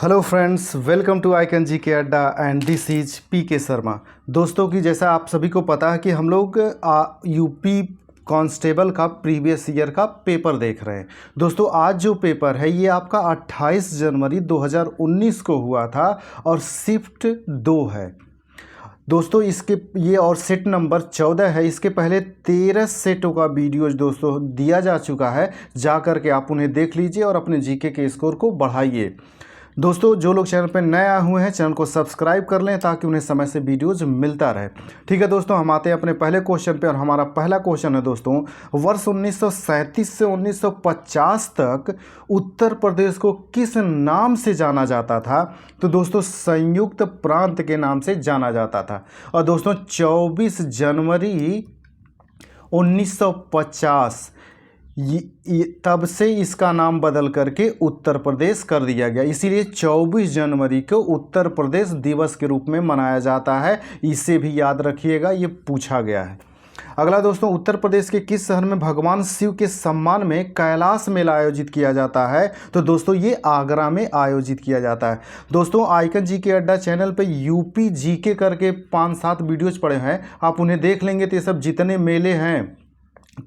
Hello friends, welcome to icon G K Adda and this is P के शर्मा। दोस्तों की जैसा आप सभी को पता है कि हम लोग यूपी कांस्टेबल का प्रीवियस ईयर का पेपर देख रहे हैं। दोस्तों आज जो पेपर है ये आपका 28 जनवरी 2019 को हुआ था और शिफ्ट 2 है। दोस्तों इसके ये और सेट नंबर 14 है। इसके पहले 13 सेटों का वीडियोज दोस्तों दिया जा चुका है, जा कर के आप उन्हें देख लीजिए और अपने जीके के स्कोर को बढ़ाइए। दोस्तों जो लोग चैनल पर नए आए हुए हैं चैनल को सब्सक्राइब कर लें ताकि उन्हें समय से वीडियोज मिलता रहे। ठीक है दोस्तों, हम आते हैं अपने पहले क्वेश्चन पे और हमारा पहला क्वेश्चन है दोस्तों, वर्ष 1937 से 1950 तक उत्तर प्रदेश को किस नाम से जाना जाता था? तो दोस्तों संयुक्त प्रांत के नाम से जाना जाता था। और दोस्तों 24 जनवरी 1950 तब से इसका नाम बदल करके उत्तर प्रदेश कर दिया गया, इसीलिए 24 जनवरी को उत्तर प्रदेश दिवस के रूप में मनाया जाता है। इसे भी याद रखिएगा, ये पूछा गया है। अगला दोस्तों, उत्तर प्रदेश के किस शहर में भगवान शिव के सम्मान में कैलाश मेला आयोजित किया जाता है? तो दोस्तों ये आगरा में आयोजित किया जाता है। दोस्तों आइकन जी के अड्डा चैनल पे यूपी जी के करके 5-7 वीडियोज पड़े हैं, आप उन्हें देख लेंगे तो ये सब जितने मेले हैं,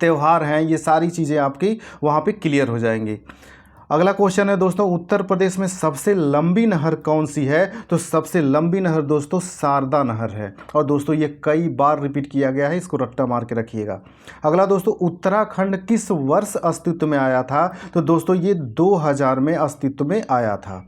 त्यौहार हैं, ये सारी चीज़ें आपकी वहाँ पे क्लियर हो जाएंगी। अगला क्वेश्चन है दोस्तों, उत्तर प्रदेश में सबसे लंबी नहर कौन सी है? तो सबसे लंबी नहर दोस्तों शारदा नहर है। और दोस्तों ये कई बार रिपीट किया गया है, इसको रट्टा मार के रखिएगा। अगला दोस्तों, उत्तराखंड किस वर्ष अस्तित्व में आया था? तो दोस्तों ये 2000 में अस्तित्व में आया था।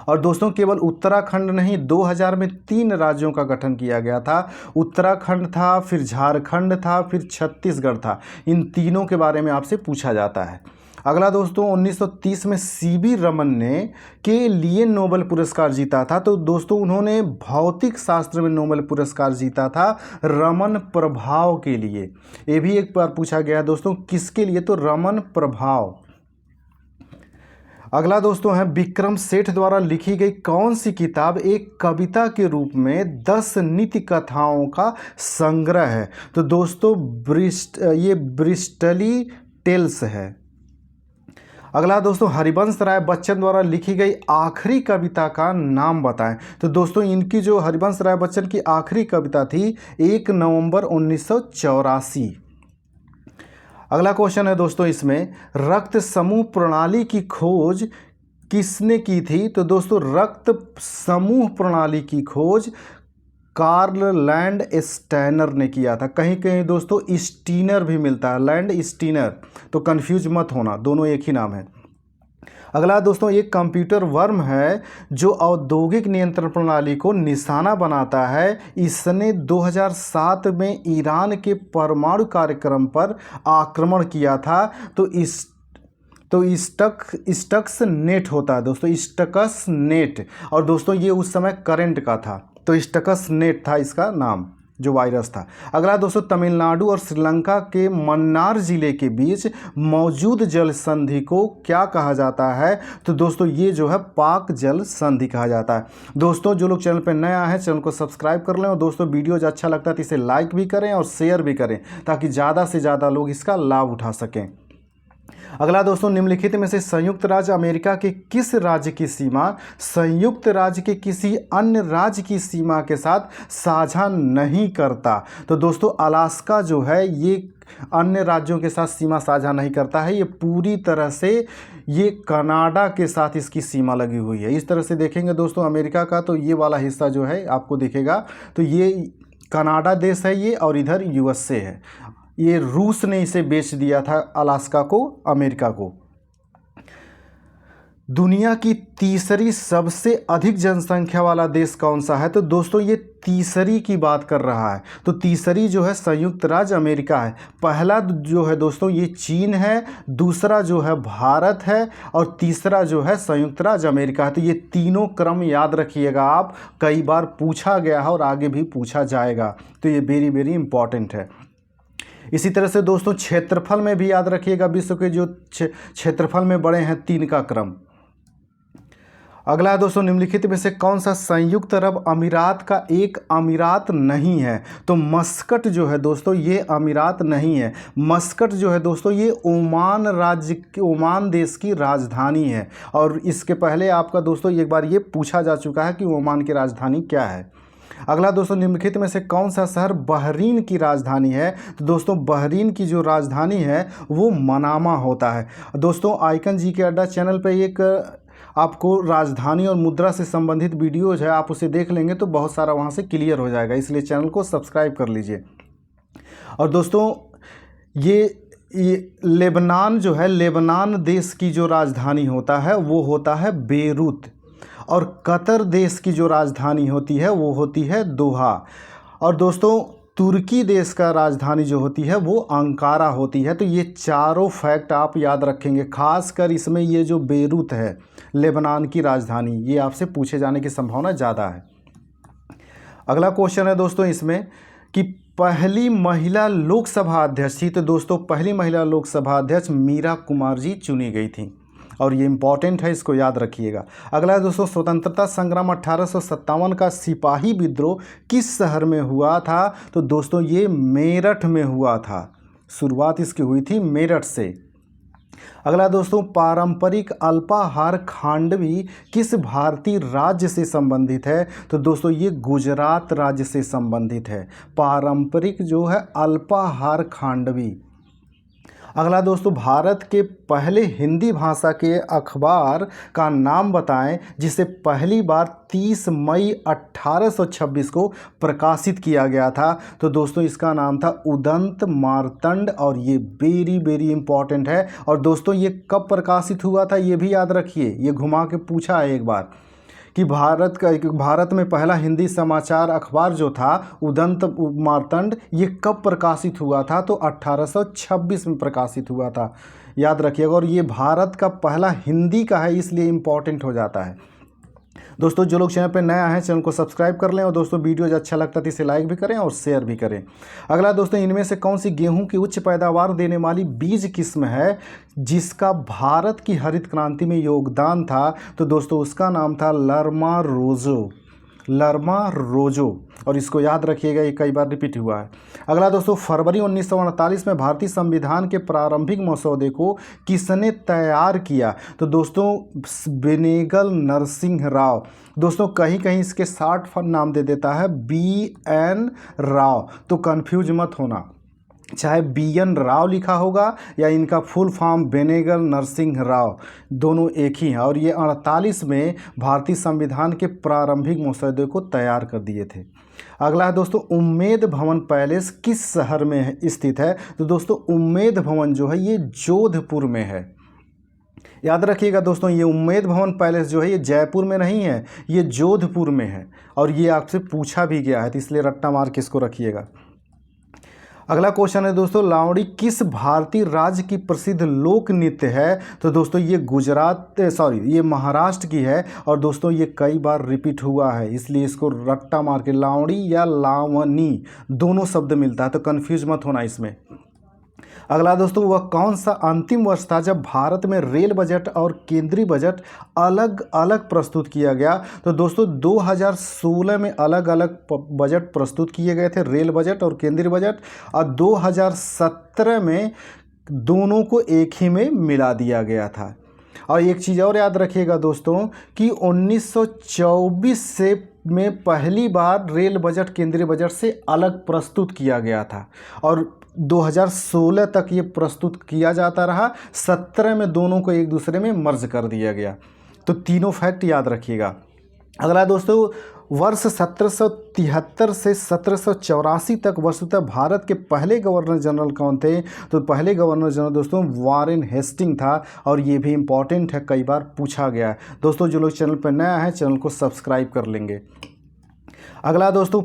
और दोस्तों केवल उत्तराखंड नहीं, 2000 में 3 राज्यों का गठन किया गया था। उत्तराखंड था, फिर झारखंड था, फिर छत्तीसगढ़ था। इन तीनों के बारे में आपसे पूछा जाता है। अगला दोस्तों, 1930 में सीवी रमन ने के लिए नोबेल पुरस्कार जीता था। तो दोस्तों उन्होंने भौतिक शास्त्र में नोबेल पुरस्कार जीता था रमन प्रभाव के लिए। ये भी एक बार पूछा गया दोस्तों, किसके लिए? तो रमन प्रभाव। अगला दोस्तों है, विक्रम सेठ द्वारा लिखी गई कौन सी किताब एक कविता के रूप में 10 नीति कथाओं का संग्रह है? तो दोस्तों ये ब्रिस्टली टेल्स है। अगला दोस्तों, हरिवंश राय बच्चन द्वारा लिखी गई आखिरी कविता का नाम बताएं। तो दोस्तों इनकी जो हरिवंश राय बच्चन की आखिरी कविता थी 1 नवंबर 1984। अगला क्वेश्चन है दोस्तों, इसमें रक्त समूह प्रणाली की खोज किसने की थी? तो दोस्तों रक्त समूह प्रणाली की खोज कार्ल लैंड स्टेनर ने किया था। कहीं कहीं दोस्तों स्टीनर भी मिलता है, लैंड स्टीनर, तो कंफ्यूज मत होना, दोनों एक ही नाम है। अगला दोस्तों, एक कंप्यूटर वर्म है जो औद्योगिक नियंत्रण प्रणाली को निशाना बनाता है। इसने 2007 में ईरान के परमाणु कार्यक्रम पर आक्रमण किया था। तो स्टक्स नेट होता है दोस्तों, स्टक्स नेट। और दोस्तों ये उस समय करंट का था, तो स्टक्स नेट था इसका नाम, जो वायरस था। अगला दोस्तों, तमिलनाडु और श्रीलंका के मन्नार जिले के बीच मौजूद जल संधि को क्या कहा जाता है? तो दोस्तों ये जो है पाक जल संधि कहा जाता है। दोस्तों जो लोग चैनल पर नया है चैनल को सब्सक्राइब कर लें और दोस्तों वीडियो जो अच्छा लगता है तो इसे लाइक भी करें और शेयर भी करें ताकि ज़्यादा से ज़्यादा लोग इसका लाभ उठा सकें। अगला दोस्तों, निम्नलिखित में से संयुक्त राज्य अमेरिका के किस राज्य की सीमा संयुक्त राज्य के किसी अन्य राज्य की सीमा के साथ साझा नहीं करता? तो दोस्तों अलास्का जो है ये अन्य राज्यों के साथ सीमा साझा नहीं करता है, ये पूरी तरह से ये कनाडा के साथ इसकी सीमा लगी हुई है। इस तरह से देखेंगे दोस्तों अमेरिका का, तो ये वाला हिस्सा जो है आपको दिखेगा, तो ये कनाडा देश है ये, और इधर यूएसए है। ये रूस ने इसे बेच दिया था अलास्का को अमेरिका को। दुनिया की तीसरी सबसे अधिक जनसंख्या वाला देश कौन सा है? तो दोस्तों ये तीसरी की बात कर रहा है, तो तीसरी जो है संयुक्त राज्य अमेरिका है। पहला जो है दोस्तों ये चीन है, दूसरा जो है भारत है, और तीसरा जो है संयुक्त राज्य अमेरिका है। तो ये तीनों क्रम याद रखिएगा आप, कई बार पूछा गया है और आगे भी पूछा जाएगा, तो ये वेरी वेरी इंपॉर्टेंट है। इसी तरह से दोस्तों क्षेत्रफल में भी याद रखिएगा, विश्व के जो क्षेत्रफल में बड़े हैं 3 का क्रम। अगला है दोस्तों, निम्नलिखित में से कौन सा संयुक्त अरब अमीरात का एक अमीरात नहीं है? तो मस्कट जो है दोस्तों ये अमीरात नहीं है। मस्कट जो है दोस्तों ये ओमान राज्य, ओमान देश की राजधानी है। और इसके पहले आपका दोस्तों एक बार ये पूछा जा चुका है कि ओमान की राजधानी क्या है। अगला दोस्तों, निम्नलिखित में से कौन सा शहर बहरीन की राजधानी है? तो दोस्तों बहरीन की जो राजधानी है वो मनामा होता है। दोस्तों आइकन जी के अड्डा चैनल पे एक आपको राजधानी और मुद्रा से संबंधित वीडियोज है, आप उसे देख लेंगे तो बहुत सारा वहाँ से क्लियर हो जाएगा, इसलिए चैनल को सब्सक्राइब कर लीजिए। और दोस्तों ये लेबनान जो है, लेबनान देश की जो राजधानी होता है वो होता है बेरूत। और कतर देश की जो राजधानी होती है वो होती है दोहा। और दोस्तों तुर्की देश का राजधानी जो होती है वो अंकारा होती है। तो ये चारों फैक्ट आप याद रखेंगे, खासकर इसमें ये जो बेरूत है लेबनान की राजधानी, ये आपसे पूछे जाने की संभावना ज़्यादा है। अगला क्वेश्चन है दोस्तों इसमें कि पहली महिला लोकसभा अध्यक्ष थी। तो दोस्तों पहली महिला लोकसभा अध्यक्ष मीरा कुमार जी चुनी गई थी और ये इंपॉर्टेंट है, इसको याद रखिएगा। अगला है दोस्तों, स्वतंत्रता संग्राम 1857 का सिपाही विद्रोह किस शहर में हुआ था? तो दोस्तों ये मेरठ में हुआ था, शुरुआत इसकी हुई थी मेरठ से। अगला दोस्तों, पारंपरिक अल्पाहार खांडवी किस भारतीय राज्य से संबंधित है? तो दोस्तों ये गुजरात राज्य से संबंधित है, पारंपरिक जो है अल्पाहार खांडवी। अगला दोस्तों, भारत के पहले हिंदी भाषा के अखबार का नाम बताएं जिसे पहली बार 30 मई 1826 को प्रकाशित किया गया था। तो दोस्तों इसका नाम था उदंत मार्तंड और ये वेरी इंपॉर्टेंट है। और दोस्तों ये कब प्रकाशित हुआ था ये भी याद रखिए, ये घुमा के पूछा है एक बार कि भारत में पहला हिंदी समाचार अखबार जो था उदंत मार्तंड, ये कब प्रकाशित हुआ था? तो 1826 में प्रकाशित हुआ था, याद रखिएगा। और ये भारत का पहला हिंदी का है, इसलिए इम्पॉर्टेंट हो जाता है। दोस्तों जो लोग चैनल पर नया है चैनल को सब्सक्राइब कर लें और दोस्तों वीडियो जो अच्छा लगता है तो इसे लाइक भी करें और शेयर भी करें। अगला दोस्तों, इनमें से कौन सी गेहूं की उच्च पैदावार देने वाली बीज किस्म है जिसका भारत की हरित क्रांति में योगदान था? तो दोस्तों उसका नाम था लरमा रोजो, लरमा रोजो। और इसको याद रखिएगा, ये कई बार रिपीट हुआ है। अगला दोस्तों, फरवरी 1948 में भारतीय संविधान के प्रारंभिक मसौदे को किसने तैयार किया? तो दोस्तों बेनेगल नरसिंह राव। दोस्तों कहीं कहीं इसके शॉर्ट नाम दे देता है BN राव, तो कंफ्यूज मत होना, चाहे BN राव लिखा होगा या इनका फुल फॉर्म बेनेगल नरसिंह राव, दोनों एक ही हैं। और ये 48 में भारतीय संविधान के प्रारंभिक मसौदे को तैयार कर दिए थे। अगला है दोस्तों, उम्मेद भवन पैलेस किस शहर में स्थित है? तो दोस्तों उम्मेद भवन जो है ये जोधपुर में है, याद रखिएगा दोस्तों। ये उम्मेद भवन पैलेस जो है ये जयपुर में नहीं है, ये जोधपुर में है। और ये आपसे पूछा भी गया है, तो इसलिए रट्टा मार के इसको रखिएगा। अगला क्वेश्चन है दोस्तों, लावणी किस भारतीय राज्य की प्रसिद्ध लोक नृत्य है? तो दोस्तों ये महाराष्ट्र की है। और दोस्तों ये कई बार रिपीट हुआ है, इसलिए इसको रट्टा मार के लावणी या लावनी दोनों शब्द मिलता है, तो कंफ्यूज मत होना इसमें। अगला दोस्तों, वह कौन सा अंतिम वर्ष था जब भारत में रेल बजट और केंद्रीय बजट अलग अलग प्रस्तुत किया गया? तो दोस्तों 2016 में अलग अलग बजट प्रस्तुत किए गए थे, रेल बजट और केंद्रीय बजट। और 2017 में दोनों को एक ही में मिला दिया गया था। और एक चीज़ और याद रखिएगा दोस्तों कि 1924 से में पहली बार रेल बजट केंद्रीय बजट से अलग प्रस्तुत किया गया था और 2016 तक ये प्रस्तुत किया जाता रहा। 17 में दोनों को एक दूसरे में मर्ज कर दिया गया। तो तीनों फैक्ट याद रखिएगा। अगला दोस्तों, वर्ष 1773 से 1784 तक वस्तुतः भारत के पहले गवर्नर जनरल कौन थे? तो पहले गवर्नर जनरल दोस्तों वारेन हेस्टिंग था। और ये भी इम्पॉर्टेंट है, कई बार पूछा गया है। दोस्तों जो लोग चैनल पर नया है चैनल को सब्सक्राइब कर लेंगे। अगला दोस्तों,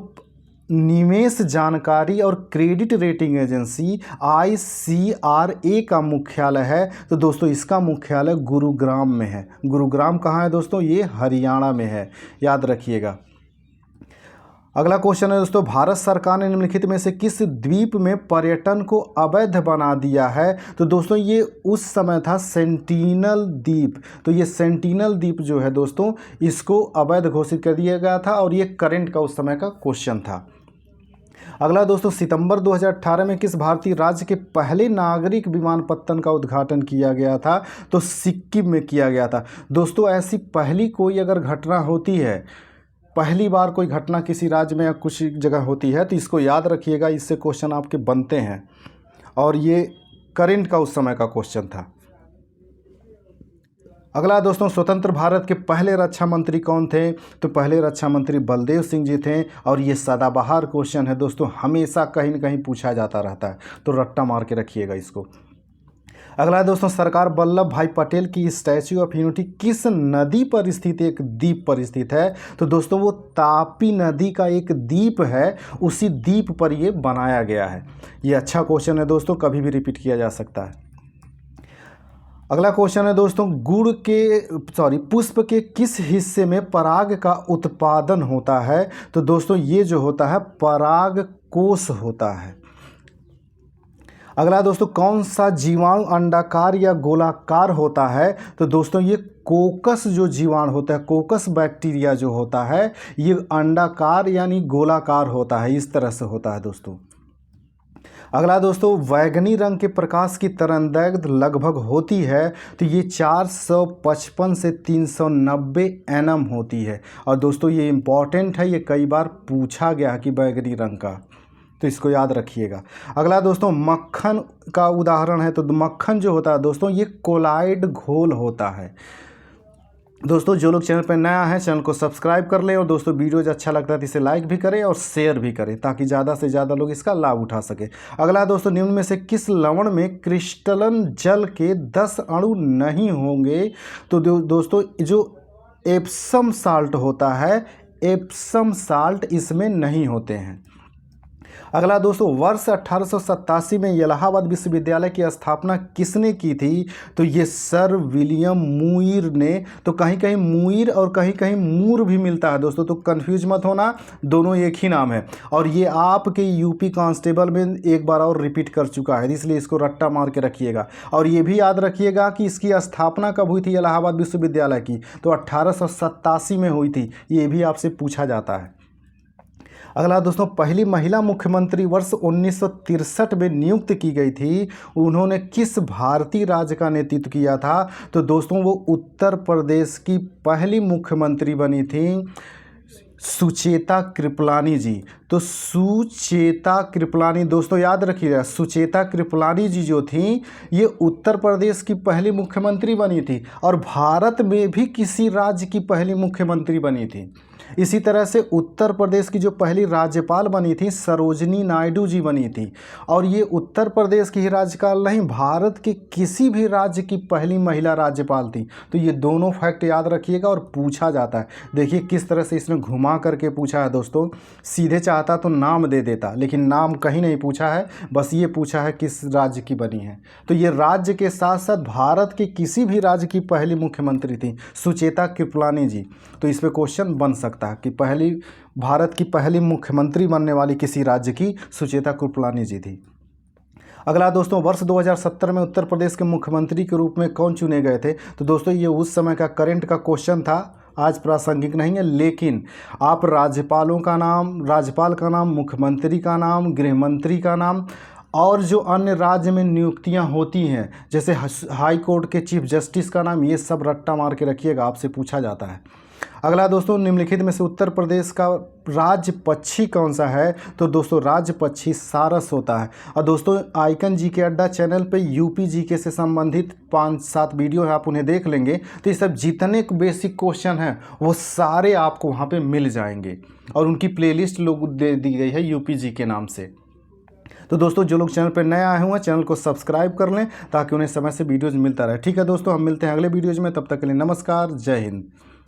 निवेश जानकारी और क्रेडिट रेटिंग एजेंसी ICRA का मुख्यालय है। तो दोस्तों इसका मुख्यालय गुरुग्राम में है। गुरुग्राम कहाँ है दोस्तों? ये हरियाणा में है, याद रखिएगा। अगला क्वेश्चन है दोस्तों, भारत सरकार ने निम्नलिखित में से किस द्वीप में पर्यटन को अवैध बना दिया है? तो दोस्तों ये उस समय था सेंटिनल द्वीप। तो ये सेंटिनल द्वीप जो है दोस्तों, इसको अवैध घोषित कर दिया गया था और ये करंट का उस समय का क्वेश्चन था। अगला दोस्तों, सितंबर 2018 में किस भारतीय राज्य के पहले नागरिक विमानपत्तन का उद्घाटन किया गया था? तो सिक्किम में किया गया था। दोस्तों ऐसी पहली कोई अगर घटना होती है, पहली बार कोई घटना किसी राज्य में या कुछ जगह होती है, तो इसको याद रखिएगा, इससे क्वेश्चन आपके बनते हैं और ये करंट का उस समय का क्वेश्चन था। अगला दोस्तों, स्वतंत्र भारत के पहले रक्षा मंत्री कौन थे? तो पहले रक्षा मंत्री बलदेव सिंह जी थे और ये सदाबहार क्वेश्चन है दोस्तों, हमेशा कहीं न कहीं पूछा जाता रहता है, तो रट्टा मार के रखिएगा इसको। अगला दोस्तों, सरदार वल्लभ भाई पटेल की स्टैच्यू ऑफ यूनिटी किस नदी पर स्थित एक द्वीप पर स्थित है? तो दोस्तों वो तापी नदी का एक द्वीप है, उसी द्वीप पर ये बनाया गया है। ये अच्छा क्वेश्चन है दोस्तों, कभी भी रिपीट किया जा सकता है। अगला क्वेश्चन है दोस्तों, पुष्प के किस हिस्से में पराग का उत्पादन होता है? तो दोस्तों ये जो होता है पराग कोश होता है। अगला दोस्तों, कौन सा जीवाणु अंडाकार या गोलाकार होता है? तो दोस्तों ये कोकस जो जीवाणु होता है, कोकस बैक्टीरिया जो होता है, ये अंडाकार यानी गोलाकार होता है, इस तरह से होता है दोस्तों। अगला दोस्तों, बैगनी रंग के प्रकाश की तरंगदैर्घ्य लगभग होती है, तो ये 455 से 390 nm होती है। और दोस्तों ये इम्पॉर्टेंट है, ये कई बार पूछा गया है कि बैगनी रंग का, तो इसको याद रखिएगा। अगला दोस्तों, मक्खन का उदाहरण है, तो मक्खन जो होता है दोस्तों ये कोलाइड घोल होता है। दोस्तों जो लोग चैनल पर नया है, चैनल को सब्सक्राइब कर लें और दोस्तों वीडियोज अच्छा लगता है तो इसे लाइक भी करें और शेयर भी करें, ताकि ज़्यादा से ज़्यादा लोग इसका लाभ उठा सकें। अगला दोस्तों, निम्न में से किस लवण में क्रिस्टलन जल के 10 अणु नहीं होंगे? तो दोस्तों जो एप्सम साल्ट होता है, एप्सम साल्ट इसमें नहीं होते हैं। अगला दोस्तों, वर्ष 1887 में इलाहाबाद विश्वविद्यालय की स्थापना किसने की थी? तो ये सर विलियम मूर ने। तो कहीं कहीं मूर और कहीं कहीं मूर भी मिलता है दोस्तों, तो कंफ्यूज मत होना, दोनों एक ही नाम है। और ये आपके यूपी कांस्टेबल में एक बार और रिपीट कर चुका है, इसलिए इसको रट्टा मार के रखिएगा। और ये भी याद रखिएगा कि इसकी स्थापना कब हुई थी इलाहाबाद विश्वविद्यालय की? तो 1887 में हुई थी, ये भी आपसे पूछा जाता है। अगला दोस्तों, पहली महिला मुख्यमंत्री वर्ष 1963 में नियुक्त की गई थी, उन्होंने किस भारतीय राज्य का नेतृत्व किया था? तो दोस्तों वो उत्तर प्रदेश की पहली मुख्यमंत्री बनी थी, सुचेता कृपलानी जी। तो सुचेता कृपलानी दोस्तों याद रखिएगा, सुचेता कृपलानी जी जो थी ये उत्तर प्रदेश की पहली मुख्यमंत्री बनी थी और भारत में भी किसी राज्य की पहली मुख्यमंत्री बनी थी। इसी तरह से उत्तर प्रदेश की जो पहली राज्यपाल बनी थी सरोजनी नायडू जी बनी थी, और ये उत्तर प्रदेश की ही राज्यपाल नहीं, भारत के किसी भी राज्य की पहली महिला राज्यपाल थी। तो ये दोनों फैक्ट याद रखिएगा और पूछा जाता है। देखिए किस तरह से इसने घुमा करके पूछा है दोस्तों, सीधे चाहता तो नाम दे देता, लेकिन नाम कहीं नहीं पूछा है, बस ये पूछा है किस राज्य की बनी है। तो ये राज्य के साथ साथ भारत के किसी भी राज्य की पहली मुख्यमंत्री थी सुचेता कृपलानी जी। तो इस पर क्वेश्चन बन सकता है कि पहली भारत की पहली मुख्यमंत्री बनने वाली किसी राज्य की सुचेता कृपलानी जी थी। अगला दोस्तों, वर्ष 2017 में उत्तर प्रदेश के मुख्यमंत्री के रूप में कौन चुने गए थे? तो दोस्तों ये उस समय का करंट का क्वेश्चन था, आज प्रासंगिक नहीं है, लेकिन आप राज्यपाल का नाम, मुख्यमंत्री का नाम, गृह मंत्री का नाम और जो अन्य राज्य में नियुक्तियां होती हैं जैसे हाई कोर्ट के चीफ जस्टिस का नाम, ये सब रट्टा मार के रखिएगा, आपसे पूछा जाता है। अगला दोस्तों, निम्नलिखित में से उत्तर प्रदेश का राज्य पक्षी कौन सा है? तो दोस्तों राज्य पक्षी सारस होता है। और दोस्तों आइकन जीके अड्डा चैनल पे यूपी जीके से संबंधित 5-7 वीडियो है, आप उन्हें देख लेंगे तो ये सब जितने बेसिक क्वेश्चन हैं वो सारे आपको वहाँ पे मिल जाएंगे, और उनकी प्लेलिस्ट लोग दे दी गई है यूपी जी के नाम से। तो दोस्तों जो लोग चैनल पर नए आए हुए हैं चैनल को सब्सक्राइब कर लें ताकि उन्हें समय से वीडियोज़ मिलता रहे। ठीक है दोस्तों, हम मिलते हैं अगले वीडियोज़ में, तब तक के लिए नमस्कार, जय हिंद।